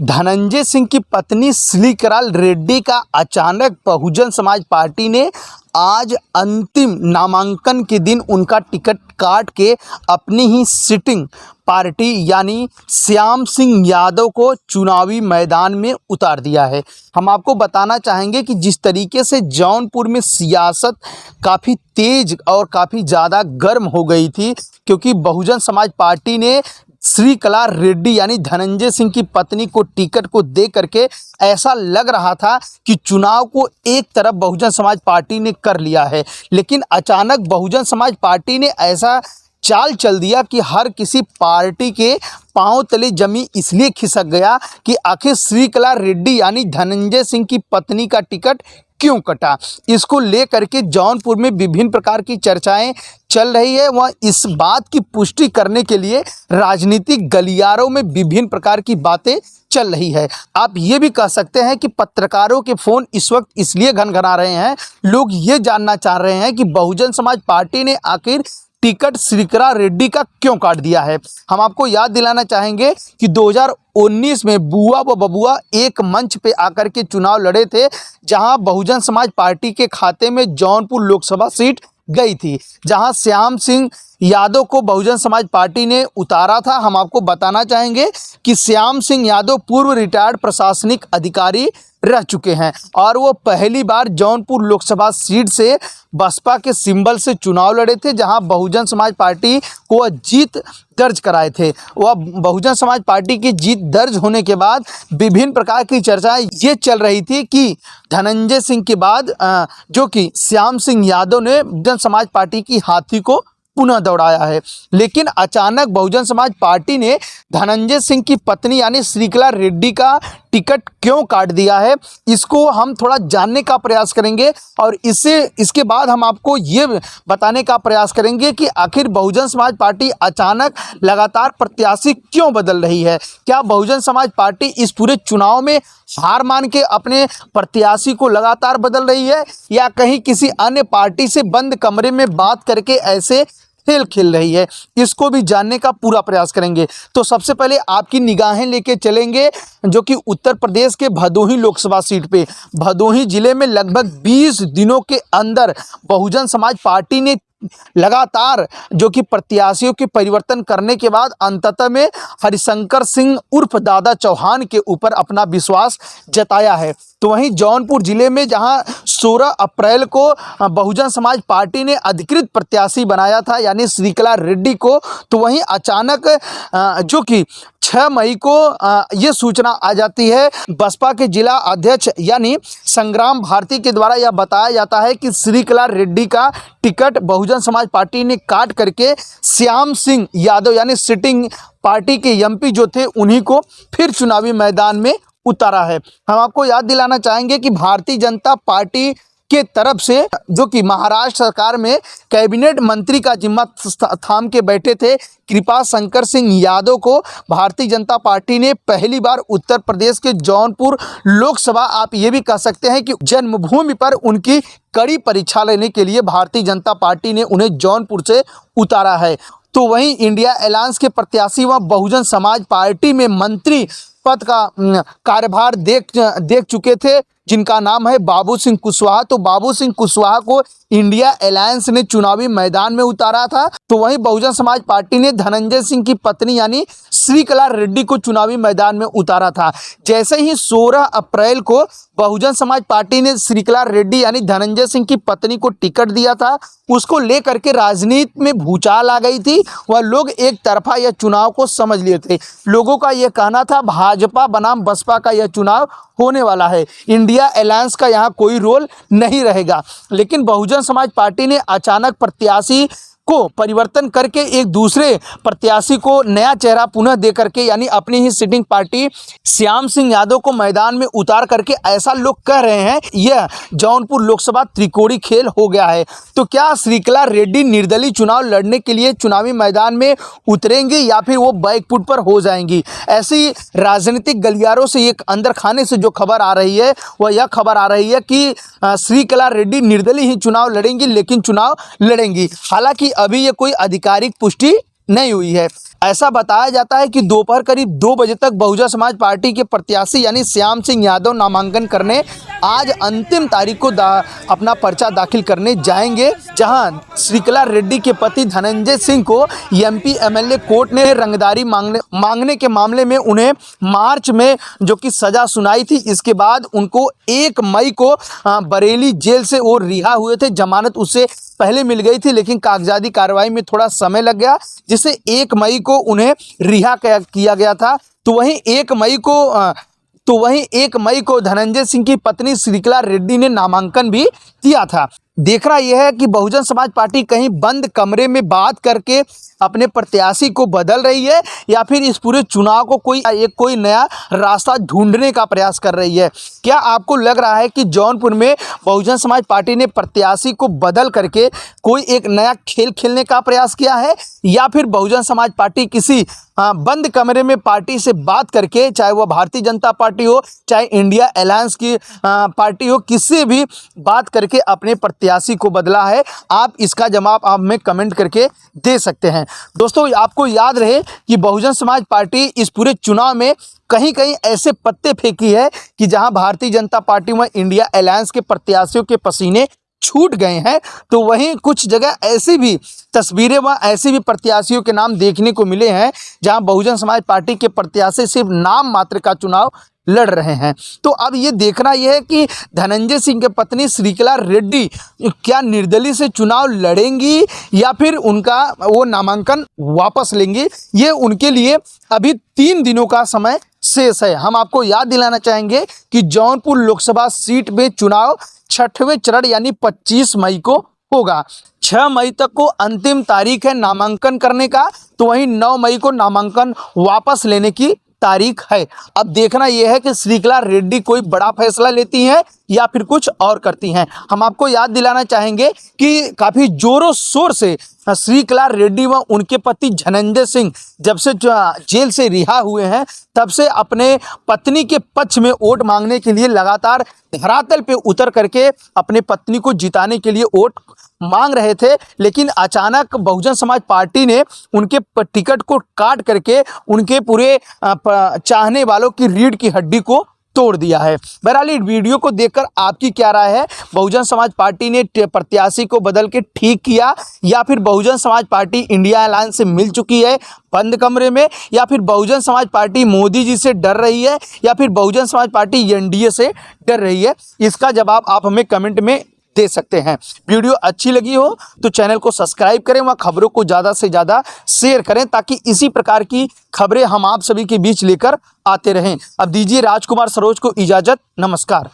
धनंजय सिंह की पत्नी श्रीकला रेड्डी का अचानक बहुजन समाज पार्टी ने आज अंतिम नामांकन के दिन उनका टिकट काट के अपनी ही सिटिंग पार्टी यानी श्याम सिंह यादव को चुनावी मैदान में उतार दिया है। हम आपको बताना चाहेंगे कि जिस तरीके से जौनपुर में सियासत काफ़ी तेज और काफ़ी ज़्यादा गर्म हो गई थी, क्योंकि बहुजन समाज पार्टी ने श्रीकला रेड्डी यानी धनंजय सिंह की पत्नी को टिकट को दे करके ऐसा लग रहा था कि चुनाव को एक तरफ बहुजन समाज पार्टी ने कर लिया है। लेकिन अचानक बहुजन समाज पार्टी ने ऐसा चाल चल दिया कि हर किसी पार्टी के पांव तले जमी इसलिए खिसक गया कि आखिर श्रीकला रेड्डी यानी धनंजय सिंह की पत्नी का टिकट क्यों कटा। इसको लेकर के जौनपुर में विभिन्न प्रकार की चर्चाएं चल रही है। वह इस बात की पुष्टि करने के लिए राजनीतिक गलियारों में विभिन्न प्रकार की बातें चल रही है। आप ये भी कह सकते हैं कि पत्रकारों के फ़ोन इस वक्त इसलिए घनघना रहे हैं, लोग ये जानना चाह रहे हैं कि बहुजन समाज पार्टी ने आखिर टिकट श्रीकला रेड्डी का क्यों काट दिया है। हम आपको याद दिलाना चाहेंगे कि 2019 में बुआ व बबुआ एक मंच पे आकर के चुनाव लड़े थे, जहां बहुजन समाज पार्टी के खाते में जौनपुर लोकसभा सीट गई थी, जहां श्याम सिंह यादव को बहुजन समाज पार्टी ने उतारा था। हम आपको बताना चाहेंगे कि श्याम सिंह यादव पूर्व रिटायर्ड प्रशासनिक अधिकारी रह चुके हैं और वो पहली बार जौनपुर लोकसभा सीट से बसपा के सिंबल से चुनाव लड़े थे, जहां बहुजन समाज पार्टी को जीत दर्ज कराए थे। वह बहुजन समाज पार्टी की जीत दर्ज होने के बाद विभिन्न प्रकार की चर्चाएं ये चल रही थी कि धनंजय सिंह के बाद जो कि श्याम सिंह यादव ने बहुजन समाज पार्टी की हाथी को पुनः दौड़ाया है। लेकिन अचानक बहुजन समाज पार्टी ने धनंजय सिंह की पत्नी यानी श्रीकला रेड्डी का टिकट क्यों काट दिया है, इसको हम थोड़ा जानने का प्रयास करेंगे और इसके बाद हम आपको ये बताने का प्रयास करेंगे कि आखिर बहुजन समाज पार्टी अचानक लगातार प्रत्याशी क्यों बदल रही है। क्या बहुजन समाज पार्टी इस पूरे चुनाव में हार मान के अपने प्रत्याशी को लगातार बदल रही है, या कहीं किसी अन्य पार्टी से बंद कमरे में बात करके ऐसे खेल खेल रही है, इसको भी जानने का पूरा प्रयास करेंगे। तो सबसे पहले आपकी निगाहें लेके चलेंगे जो कि उत्तर प्रदेश के भदोही लोकसभा सीट पे। भदोही जिले में लगभग 20 दिनों के अंदर बहुजन समाज पार्टी ने लगातार जो कि प्रत्याशियों के परिवर्तन करने के बाद अंततः में हरिशंकर सिंह उर्फ दादा चौहान के ऊपर अपना विश्वास जताया है। तो वहीं जौनपुर जिले में जहां 16 अप्रैल को बहुजन समाज पार्टी ने अधिकृत प्रत्याशी बनाया था यानी श्रीकला रेड्डी को, तो वहीं अचानक जो कि 6 मई को ये सूचना आ जाती है बसपा के जिला अध्यक्ष यानी संग्राम भारती के द्वारा यह बताया जाता है कि श्रीकला रेड्डी का टिकट बहुजन समाज पार्टी ने काट करके श्याम सिंह यादव यानी सिटिंग पार्टी के एमपी जो थे उन्हीं को फिर चुनावी मैदान में उतारा है। हम आपको याद दिलाना चाहेंगे कि भारतीय जनता पार्टी के तरफ से जो कि महाराष्ट्र सरकार में कैबिनेट मंत्री का जिम्मा थाम के बैठे थे कृपा शंकर सिंह यादव को भारतीय जनता पार्टी ने पहली बार उत्तर प्रदेश के जौनपुर लोकसभा, आप ये भी कह सकते हैं कि जन्मभूमि पर उनकी कड़ी परीक्षा लेने के लिए भारतीय जनता पार्टी ने उन्हें जौनपुर से उतारा है। तो वहीं इंडिया अलायंस के प्रत्याशी व बहुजन समाज पार्टी में मंत्री पद का कार्यभार देख चुके थे, जिनका नाम है बाबू सिंह कुशवाहा। तो बाबू सिंह कुशवाहा को इंडिया अलायंस ने चुनावी मैदान में उतारा था। तो वहीं बहुजन समाज पार्टी ने धनंजय सिंह की पत्नी यानी श्रीकला रेड्डी को चुनावी मैदान में उतारा था। जैसे ही 16 अप्रैल को बहुजन समाज पार्टी ने श्रीकला रेड्डी यानी धनंजय सिंह की पत्नी को टिकट दिया था, उसको लेकर के राजनीति में भूचाल आ गई थी। वह लोग एक तरफा यह चुनाव को समझ लिए थे। लोगों का यह कहना था भाजपा बनाम बसपा का यह चुनाव होने वाला है, इंडिया अलायंस का यहाँ कोई रोल नहीं रहेगा। लेकिन बहुजन समाज पार्टी ने अचानक प्रत्याशी को परिवर्तन करके एक दूसरे प्रत्याशी को नया चेहरा पुनः दे करके यानी अपनी ही सिटिंग पार्टी श्याम सिंह यादव को मैदान में उतार करके ऐसा लोग कह रहे हैं यह जौनपुर लोकसभा त्रिकोणी खेल हो गया है। तो क्या श्रीकला रेड्डी निर्दलीय चुनाव लड़ने के लिए चुनावी मैदान में उतरेंगी या फिर वो बैकफुट पर हो जाएंगी? ऐसी राजनीतिक गलियारों से एक अंदर खाने से जो खबर आ रही है वह यह खबर आ रही है कि श्रीकला रेड्डी निर्दलीय ही चुनाव लड़ेंगी, लेकिन चुनाव लड़ेंगी। हालांकि अभी ये कोई आधिकारिक पुष्टि नहीं हुई है। ऐसा बताया जाता है कि दोपहर करीब 2 बजे तक बहुजन समाज पार्टी के प्रत्याशी यानी श्याम सिंह यादव नामांकन करने आज अंतिम तारीख को अपना पर्चा दाखिल करने जाएंगे, जहां श्रीकला रेड्डी के पति धनंजय सिंह को एमपी एमएलए कोर्ट ने रंगदारी मांगने के मामले में उन्हें मार्च में जो कि सजा सुनाई थी। इसके बाद उनको 1 मई को बरेली जेल से वो रिहा हुए थे। जमानत उससे पहले मिल गई थी, लेकिन कागजाती कार्रवाई में थोड़ा समय लग गया, जिससे 1 मई को उन्हें रिहा किया गया था। तो वहीं 1 मई को धनंजय सिंह की पत्नी श्रीकला रेड्डी ने नामांकन भी किया था। देखना यह है कि बहुजन समाज पार्टी कहीं बंद कमरे में बात करके अपने प्रत्याशी को बदल रही है, या फिर इस पूरे चुनाव को कोई नया रास्ता ढूंढने का प्रयास कर रही है। क्या आपको लग रहा है कि जौनपुर में बहुजन समाज पार्टी ने प्रत्याशी को बदल करके कोई एक नया खेल खेलने का प्रयास किया है, या फिर बहुजन समाज पार्टी किसी बंद कमरे में पार्टी से बात करके, चाहे वह भारतीय जनता पार्टी हो, चाहे इंडिया अलायंस की पार्टी हो, किसी भी बात करके अपने प्रत्याशी को बदला है? आप इसका जवाब आप हमें कमेंट करके दे सकते हैं। दोस्तों, आपको याद रहे कि बहुजन समाज पार्टी इस पूरे चुनाव में कहीं कहीं ऐसे पत्ते फेंकी है कि जहां भारतीय जनता पार्टी व इंडिया अलायंस के प्रत्याशियों के पसीने छूट गए हैं, तो वहीं कुछ जगह ऐसी भी तस्वीरें व ऐसे भी प्रत्याशियों के नाम देखने को मिले हैं जहां बहुजन समाज पार्टी के प्रत्याशी सिर्फ नाम मात्र का चुनाव लड़ रहे हैं। तो अब ये देखना यह है कि धनंजय सिंह की पत्नी श्रीकला रेड्डी क्या निर्दलीय से चुनाव लड़ेंगी, या फिर उनका वो नामांकन वापस लेंगी। ये उनके लिए अभी 3 दिनों का समय शेष है। हम आपको याद दिलाना चाहेंगे कि जौनपुर लोकसभा सीट में चुनाव 6वें चरण यानी 25 मई को होगा। 6 मई तक को अंतिम तारीख है नामांकन करने का, तो वहीं 9 मई को नामांकन वापस लेने की तारीख है। अब देखना यह है कि श्रीकला रेड्डी कोई बड़ा फैसला लेती हैं या फिर कुछ और करती हैं। हम आपको याद दिलाना चाहेंगे कि काफ़ी जोरों शोर से श्रीकला रेड्डी व उनके पति धनंजय सिंह जब से जेल से रिहा हुए हैं, तब से अपने पत्नी के पक्ष में वोट मांगने के लिए लगातार धरातल पे उतर करके अपने पत्नी को जिताने के लिए वोट मांग रहे थे। लेकिन अचानक बहुजन समाज पार्टी ने उनके टिकट को काट करके उनके पूरे चाहने वालों की रीढ़ की हड्डी को तोड़ दिया है। बहरहाल इस वीडियो को देखकर आपकी क्या राय है? बहुजन समाज पार्टी ने प्रत्याशी को बदल के ठीक किया, या फिर Bahujan Samaj party India alliance से मिल चुकी है बंद कमरे में, या फिर बहुजन समाज पार्टी मोदी जी से डर रही है, या फिर बहुजन समाज पार्टी एनडीए से डर रही है? इसका जवाब आप हमें कमेंट में दे सकते हैं। वीडियो अच्छी लगी हो तो चैनल को सब्सक्राइब करें व खबरों को ज़्यादा से ज़्यादा शेयर करें, ताकि इसी प्रकार की खबरें हम आप सभी के बीच लेकर आते रहें। अब दीजिए राजकुमार सरोज को इजाज़त। नमस्कार।